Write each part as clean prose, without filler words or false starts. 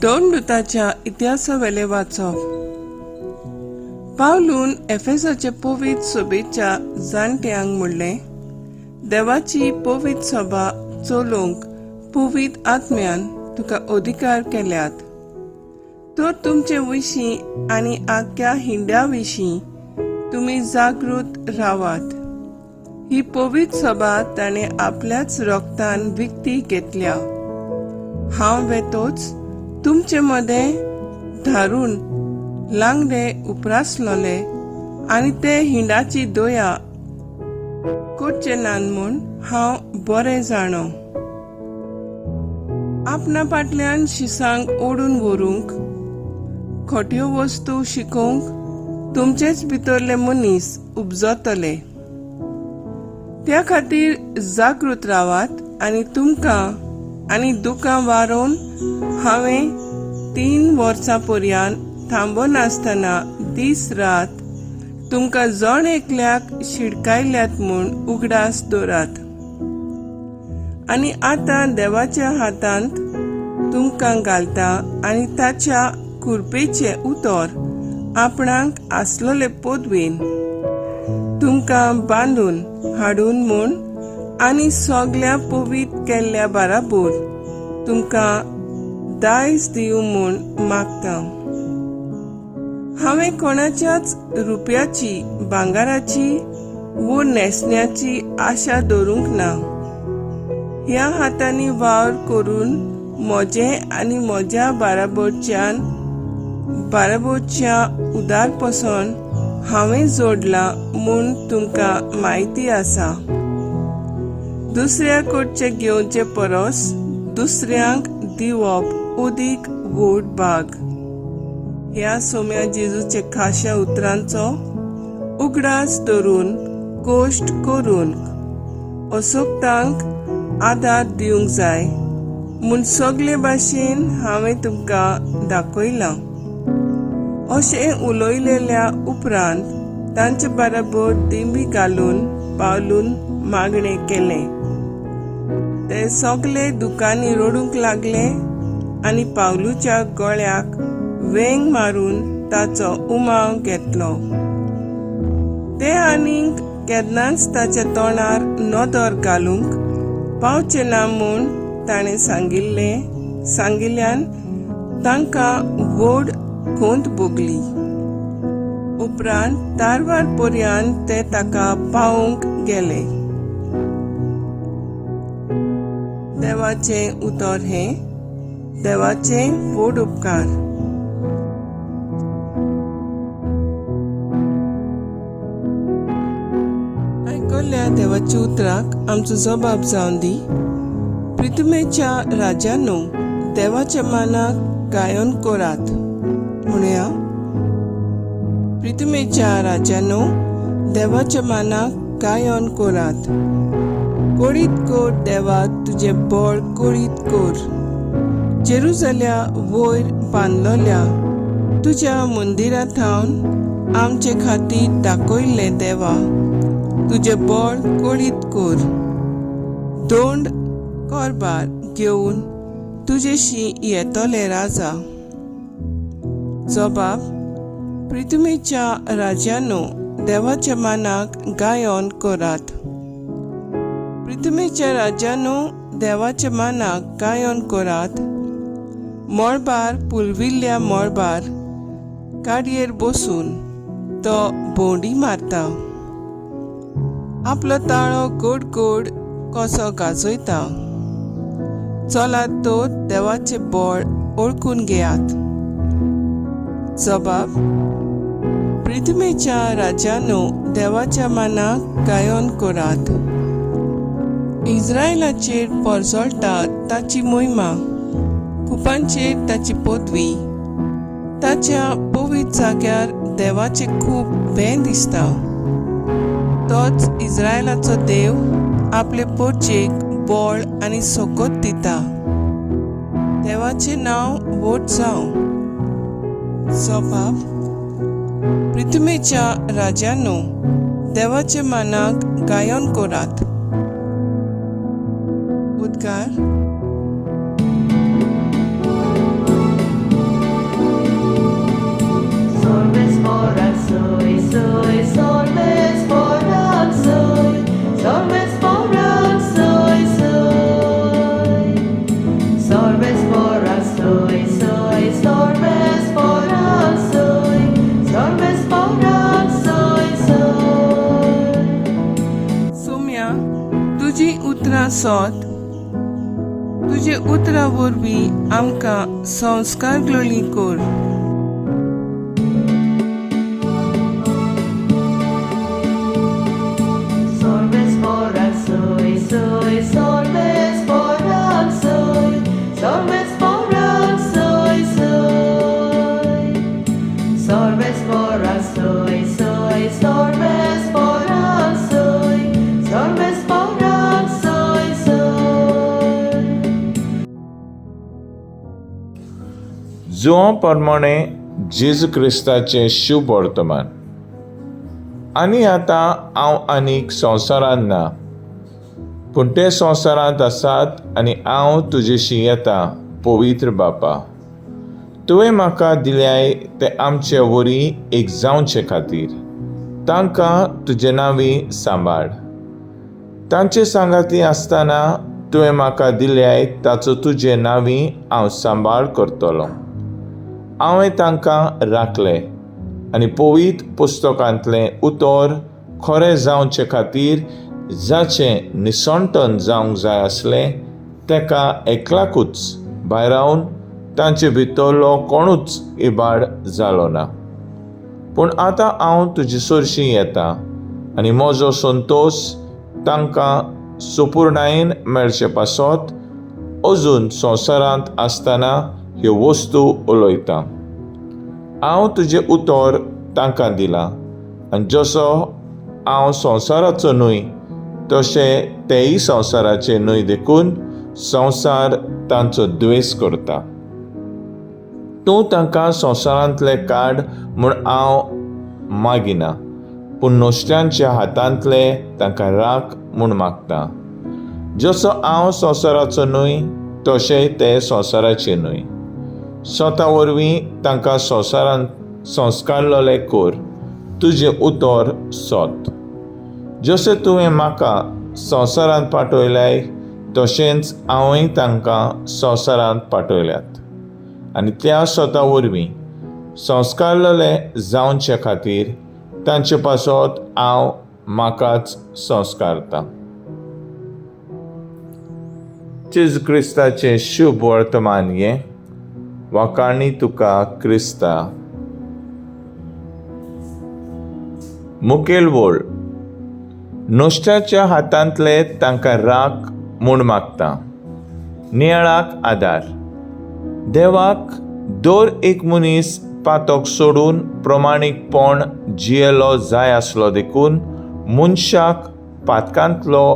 दोन दुताच्या इतिहासावेले वाचप. पावलून एफेसाचे पवित्र सभेच्या जाणट्यांक म्हणले, देवाची पवित्र सभा चलोवंक पवित्र आत्म्यान तुका अधिकार केल्यात. तर तुमचे विशीं आनी आख्या हिंड्या विशीं तुम्ही जागृत रावात. ही पवित्र सभा ताणे आपल्याच रक्तान विकती घेतल्या. हांव वेतोच तुमचे मध्ये धारून लांगडे उपरासलोले आनी ते हिंडाची दोया कोटचे नान म्हूण हांव बरें जाणो. आपणा फाटल्यान शिसांक ओडून व्हरूंक, खोट्यो वस्तू शिकोवंक तुमचेच भितरले मनीस उपजतले. त्या खातीर जागृत रावात आनी तुमकां आनी दुखां वारोवन हांवें 3 वर्सां पर्यंत थांबनासतना दीस रात तुमकां जण एकल्याक शिडकायल्यात म्हूण उगडास दवरात. आनी आतां देवाच्या हातांत तुमकां घालता आनी ताच्या कुरपेचे उतर आपणाक आसलोले पदवेन तुमकां बांदून हाडून म्हूण आनी सगळ्या पवित्र केल्ल्या बाराबर तुमकां दायज दिवं म्हूण मागता. हांवें कोणाच्याच रुपयाची, भांगाराची वो नेसण्याची आशा दवरूंक ना. ह्या हातांनी वावर करून म्हजें आनी म्हज्या बाराबरच्या उदारपसून हांवें जोडला म्हूण तुमकां म्हायती आसा. दुसऱ्या कडचे घेवचे परस दुसऱ्यांक दिवप उदीक व्हड भाग. ह्या सोम्या जेजूचे खाशा उतरांचो उगडास धरून गोश्ट करून असोक्तांक आदार दिवंक जाय म्हूण सगळे भाशेन हांवें तुमकां दाखयलां. अशें उलयलेल्या उपरांत तांचे बराबर दिंबी घालून पावलून मागणें केलें. ते सगळे दुकांनी रडूंक लागले आनी पावलूच्या गळ्याक वेंग मारून ताचो उमाव घेतलो. ते आनीक केन्नाच ताच्या तोंडार नदर घालूंक पावचे ना म्हूण ताणें सांगिल्ल्यान तांकां व्हड खोंत भोगली. उपरांत तारवार पर्यंत ते ताका पावोवंक गेले. देवाचे उतर हे देवाचे व्हड उपकार. आयकल्ल्या देवाच्या उतराक आमचो जबाब जावन दी. प्रितमेच्या राजानो, देवाच्या मानाक गायन करात. म्हणया, प्रितमेच्या राजानो, देवाच्या मानाक गायन करात. कोळीत कोर देवा तुझे बळ कोळीत कोर. जेरुसल्या वयर बांदलोल्या तुझ्या मंदिरांत हांव आमचे खातीर दाखयल्ले देवा तुझे बळ कोळीत कोर. दोंड करबार घेवन तुजेशी येतले राजा. जबाब, प्रितमेच्या राजानो, देवाच्या मानाक गायन करात. प्रितमेच्या राजानो, देवाच्या मानाक गायन करात. मळबार पुलविल्ल्या मळबार गाडयेर बसून तो भोंवडी मारता. आपलो ताळो गोड गोड कसो गाजयता. चलात तो देवाचे बळ ओळखून घेयात. जबाब, प्रितमेच्या राजानो, देवाच्या मानाक गायन करात. इस्रायलाचेर परजळटा ताची मोहिमा, कुपांचेर ताची पदवी. ताच्या पवित्र जाग्यार देवाचे खूब भें दिसता. तोच इस्रायलाचो देव आपले परचेक बळ आनी सोकोत दिता. देवाचे नांव व्हड जावं. जबाब, प्रितमेच्या राजानो, देवाच्या मानाक गायन करात. उद्गार. soy, sorbes forak soy, sorbes forak soy, soy. Sorbes forak soy, soy, sorbes forak soy, sorbes forak soy, soy. Saumya, तुजी उतरां सोत. तुजे उतरां वरवीं आमकां संस्कार ग्लोली core. Sorbes forak soy, soy, sorbes forak soy, sorbes forak soy, soy. Sorbes forak soy, soy, sorbes forak soy, sorbes forak soy, soy. जुवां प्रमाणे जेजू क्रिस्ताचें शुभ वर्तमान. आनी आतां हांव आनीक संवसारांत ना, पूण ते संवसारांत आसात आनी हांव तुजेशी येता, पवित्र बापा. तुवें म्हाका दिल्याय ते आमचे वरी एक जावचे खातीर. तांकां तुजे नांवी सांबाळ. तांचे सांगाती आसतना तुवें म्हाका दिल्याय ताचो तुजे नांवी हांव सांबाळ करतलों. हांवें तांकां राखलें आनी पवित्र पुस्तकांतलें उतर खरें जावचे खातीर जाचें निसंतन जावंक जाय आसलें तेका एकल्याकूच भायर रावन तांचे भितरलो कोणूच इबाड जालो ना. पूण आतां हांव तुजे चडशीं येता आनी म्हजो संतोश तांकां सुपूर्णायेन मेळचे पासत अजून संवसारांत आसतना ह्यो वस्तू उलयता. हांव तुजें उतर तांकां दिलां आनी जसो हांव संवसाराचो न्हय तशें तेय संवसाराचे न्हय देखून संवसार तांचो द्वेस करता. तूं तांकां संवसारांतले काड म्हूण हांव मागिना, पूण नश्ट्यांच्या हातांतले तांकां राख म्हूण मागता. जसो हांव संवसाराचो न्हय तशेंय ते संवसाराचे न्हय. स्वता वरवीं तांकां संवसारांत संस्कारलोले कोर. तुजें उतर सोत. जशें तुवें म्हाका संवसारांत पाठयल्याय तशेंच हांवूय तांकां संवसारांत पाठयल्यात आनी त्या स्वता वरवीं संस्कारलोले जावचे खातीर तांचे पासत हांव म्हाकाच संस्कारता. जेजू क्रिस्ताचें शुभ वर्तमान हें. वाखाणी तुका क्रिस्ता. मुखेल वळ. नश्ट्याच्या हातांतले तांकां राख म्हूण मागता. नियाळाक आदार. देवाक दर एक मनीस पातक सोडून प्रमाणीकपण जियेलो जाय आसलो देखून मनशाक पातकांतलो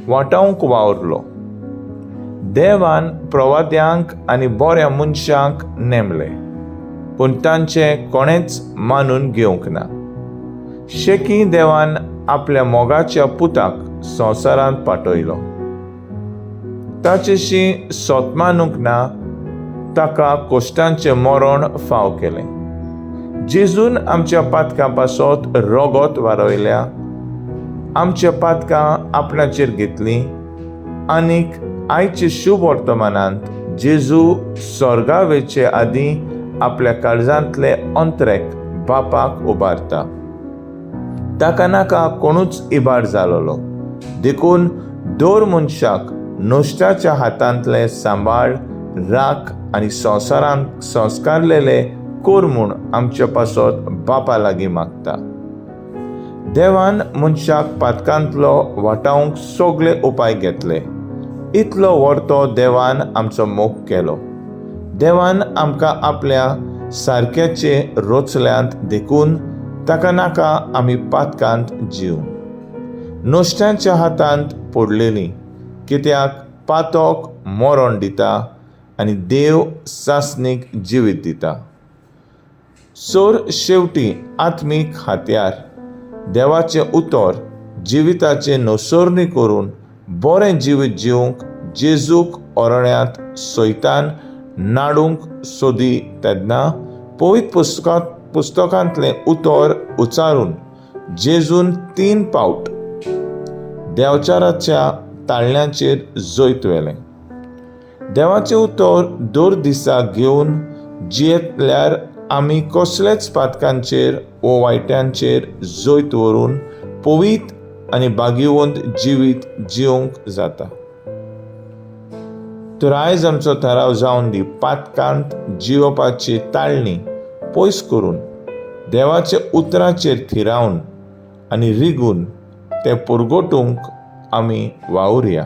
वाटावंक वावरलो. देवान प्रवाद्यांक आनी बऱ्या मनशांक नेमले, पूण तांचें कोणेंच मानून घेवंक ना. शेकी देवान आपल्या मोगाच्या पुताक संवसारांत पाठयलो. ताचेशी सोतमानूंक ना, ताका कोश्टांचें मरण फाव केलें. जेजून आमच्या पातकां पासत रगत वारयल्या, आमच्या पातकां आपणाचेर घेतलीं आनीक आयचे शुभ वर्तमानांत जेजू स्वर्गावेचे आदीं आपल्या काळजांतले अंतरेक बापाक उबारता. ताका नाका कोणूच इबाड जालोलो देखून दर मनशाक नश्ट्याच्या हातांतले सांबाळ, राख आनी संवसारांत संस्कारलेले कोर म्हूण आमच्या पासत बापा लागीं मागता. देवान मनशाक पातकांतलो वाटावंक सगळे उपाय घेतले. इतलो व्हरतो देवान आमचो मोग केलो. देवान आमकां आपल्या सारक्याचे रोचल्यांत देखून ताका नाका आमी पातकांत जीव. नश्ट्यांच्या हातांत पडलेलीं, कित्याक पातक मरण दिता आनी देव सासणीक जिवीत दिता. सोर शेवटी आत्मीक हात्यार. देवाचें उतर जिविताचे नोसोरणी करून बरें जिवीत जिवंक जेजूक अरण्यांत सैतान नाडूंक सोदी तेन्ना पवित्र पुस्तकांत पुस्तकांतलें उतर उच्चारून जेजून 3 फावट देवचाराच्या ताळण्यांचेर जोयत व्हेलें. देवाचें उतर दर दिसा घेवन जियेतल्यार आमी कसलेच पातकांचेर वो वायट्यांचेर जोयत व्हरून पवित्र आनी भाग्यवंत जिवीत जिवंक जाता. तर आयज आमचो थाराव जावन दी पातकांत जिवपाची ताळणी पयस करून देवाच्या उतराचेर थिरावन आनी रिगून तें पुरगोटूंक आमी वावुरया.